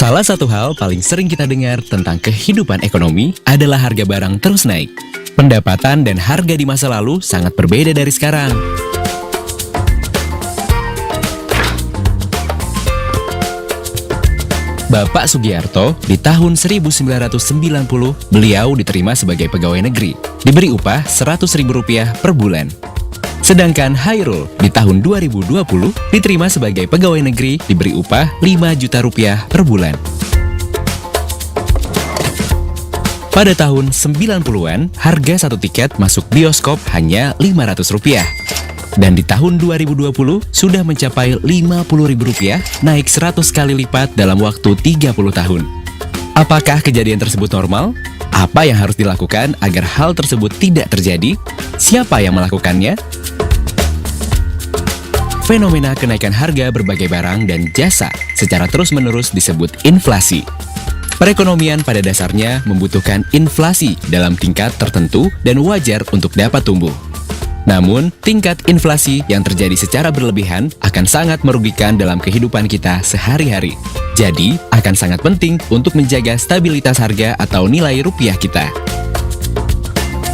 Salah satu hal paling sering kita dengar tentang kehidupan ekonomi adalah harga barang terus naik. Pendapatan dan harga di masa lalu sangat berbeda dari sekarang. Bapak Sugiarto, di tahun 1990, beliau diterima sebagai pegawai negeri, diberi upah Rp100.000 per bulan. Sedangkan Hairul, di tahun 2020, diterima sebagai pegawai negeri, diberi upah Rp5 juta per bulan. Pada tahun 90-an, harga satu tiket masuk bioskop hanya Rp500. Dan di tahun 2020 sudah mencapai Rp50.000, naik 100 kali lipat dalam waktu 30 tahun. Apakah kejadian tersebut normal? Apa yang harus dilakukan agar hal tersebut tidak terjadi? Siapa yang melakukannya? Fenomena kenaikan harga berbagai barang dan jasa secara terus-menerus disebut inflasi. Perekonomian pada dasarnya membutuhkan inflasi dalam tingkat tertentu dan wajar untuk dapat tumbuh. Namun, tingkat inflasi yang terjadi secara berlebihan akan sangat merugikan dalam kehidupan kita sehari-hari. Jadi, akan sangat penting untuk menjaga stabilitas harga atau nilai rupiah kita.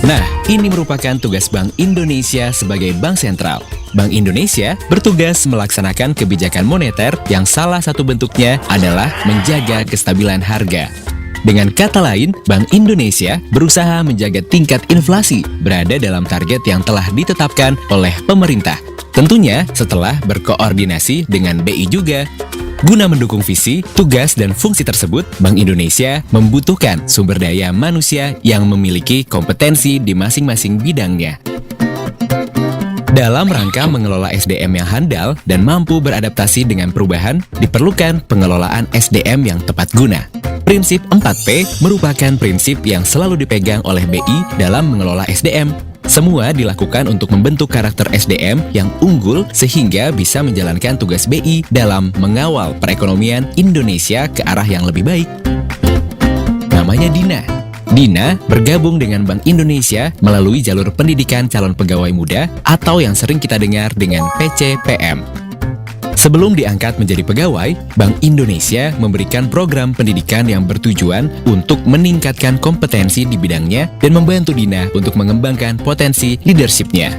Nah, ini merupakan tugas Bank Indonesia sebagai bank sentral. Bank Indonesia bertugas melaksanakan kebijakan moneter yang salah satu bentuknya adalah menjaga kestabilan harga. Dengan kata lain, Bank Indonesia berusaha menjaga tingkat inflasi berada dalam target yang telah ditetapkan oleh pemerintah. Tentunya setelah berkoordinasi dengan BI juga. Guna mendukung visi, tugas, dan fungsi tersebut, Bank Indonesia membutuhkan sumber daya manusia yang memiliki kompetensi di masing-masing bidangnya. Dalam rangka mengelola SDM yang handal dan mampu beradaptasi dengan perubahan, diperlukan pengelolaan SDM yang tepat guna. Prinsip 4P merupakan prinsip yang selalu dipegang oleh BI dalam mengelola SDM. Semua dilakukan untuk membentuk karakter SDM yang unggul sehingga bisa menjalankan tugas BI dalam mengawal perekonomian Indonesia ke arah yang lebih baik. Namanya Dina. Dina bergabung dengan Bank Indonesia melalui jalur pendidikan calon pegawai muda atau yang sering kita dengar dengan PCPM. Sebelum diangkat menjadi pegawai, Bank Indonesia memberikan program pendidikan yang bertujuan untuk meningkatkan kompetensi di bidangnya dan membantu Dina untuk mengembangkan potensi leadership-nya.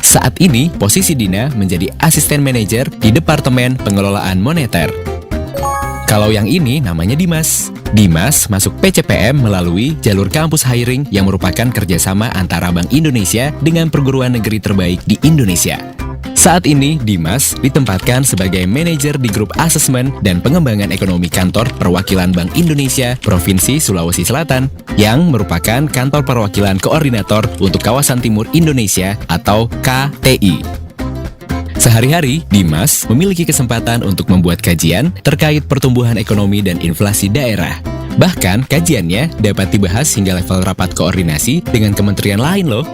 Saat ini, posisi Dina menjadi asisten manajer di Departemen Pengelolaan Moneter. Kalau yang ini namanya Dimas. Dimas masuk PCPM melalui jalur kampus hiring yang merupakan kerjasama antara Bank Indonesia dengan perguruan negeri terbaik di Indonesia. Saat ini, Dimas ditempatkan sebagai manajer di grup asesmen dan pengembangan ekonomi kantor perwakilan Bank Indonesia Provinsi Sulawesi Selatan, yang merupakan kantor perwakilan koordinator untuk kawasan timur Indonesia atau KTI. Sehari-hari, Dimas memiliki kesempatan untuk membuat kajian terkait pertumbuhan ekonomi dan inflasi daerah. Bahkan, kajiannya dapat dibahas hingga level rapat koordinasi dengan kementerian lain loh.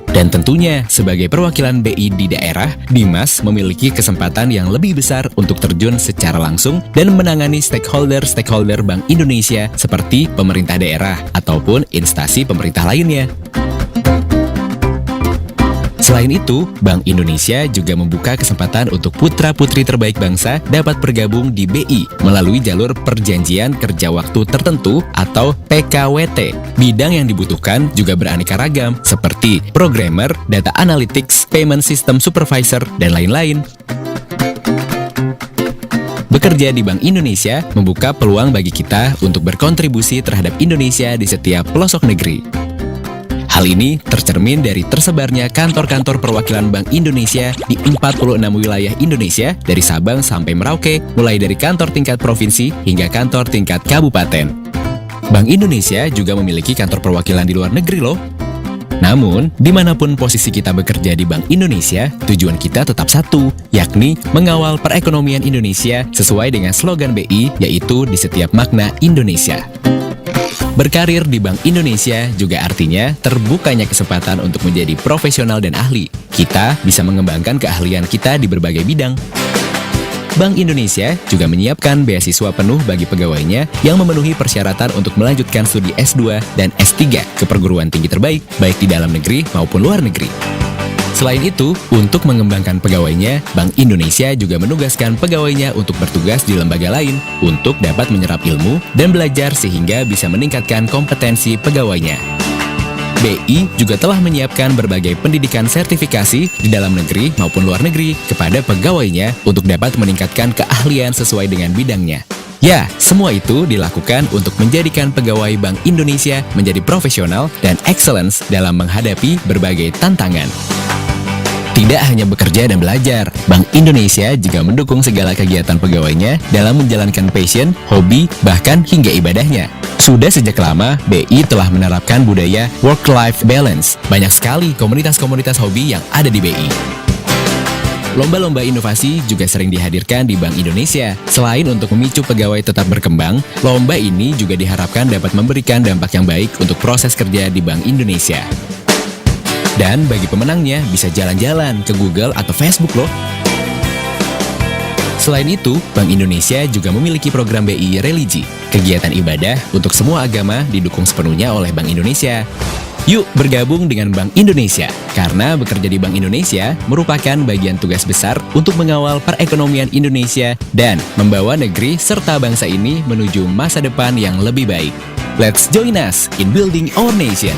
Dan tentunya, sebagai perwakilan BI di daerah, Dimas memiliki kesempatan yang lebih besar untuk terjun secara langsung dan menangani stakeholder Bank Indonesia seperti pemerintah daerah ataupun instansi pemerintah lainnya. Selain itu, Bank Indonesia juga membuka kesempatan untuk putra-putri terbaik bangsa dapat bergabung di BI melalui jalur perjanjian kerja waktu tertentu atau PKWT. Bidang yang dibutuhkan juga beraneka ragam seperti programmer, data analytics, payment system supervisor, dan lain-lain. Bekerja di Bank Indonesia membuka peluang bagi kita untuk berkontribusi terhadap Indonesia di setiap pelosok negeri. Hal ini tercermin dari tersebarnya kantor-kantor perwakilan Bank Indonesia di 46 wilayah Indonesia dari Sabang sampai Merauke, mulai dari kantor tingkat provinsi hingga kantor tingkat kabupaten. Bank Indonesia juga memiliki kantor perwakilan di luar negeri loh. Namun, dimanapun posisi kita bekerja di Bank Indonesia, tujuan kita tetap satu, yakni mengawal perekonomian Indonesia sesuai dengan slogan BI, yaitu di setiap makna Indonesia. Berkarir di Bank Indonesia juga artinya terbukanya kesempatan untuk menjadi profesional dan ahli. Kita bisa mengembangkan keahlian kita di berbagai bidang. Bank Indonesia juga menyiapkan beasiswa penuh bagi pegawainya yang memenuhi persyaratan untuk melanjutkan studi S2 dan S3 ke perguruan tinggi terbaik, baik di dalam negeri maupun luar negeri. Selain itu, untuk mengembangkan pegawainya, Bank Indonesia juga menugaskan pegawainya untuk bertugas di lembaga lain untuk dapat menyerap ilmu dan belajar sehingga bisa meningkatkan kompetensi pegawainya. BI juga telah menyiapkan berbagai pendidikan sertifikasi di dalam negeri maupun luar negeri kepada pegawainya untuk dapat meningkatkan keahlian sesuai dengan bidangnya. Ya, semua itu dilakukan untuk menjadikan pegawai Bank Indonesia menjadi profesional dan excellence dalam menghadapi berbagai tantangan. Tidak hanya bekerja dan belajar, Bank Indonesia juga mendukung segala kegiatan pegawainya dalam menjalankan passion, hobi, bahkan hingga ibadahnya. Sudah sejak lama, BI telah menerapkan budaya work-life balance. Banyak sekali komunitas-komunitas hobi yang ada di BI. Lomba-lomba inovasi juga sering dihadirkan di Bank Indonesia. Selain untuk memicu pegawai tetap berkembang, lomba ini juga diharapkan dapat memberikan dampak yang baik untuk proses kerja di Bank Indonesia. Dan bagi pemenangnya bisa jalan-jalan ke Google atau Facebook loh. Selain itu, Bank Indonesia juga memiliki program BI Religi. Kegiatan ibadah untuk semua agama didukung sepenuhnya oleh Bank Indonesia. Yuk bergabung dengan Bank Indonesia, karena bekerja di Bank Indonesia merupakan bagian tugas besar untuk mengawal perekonomian Indonesia dan membawa negeri serta bangsa ini menuju masa depan yang lebih baik. Let's join us in building our nation.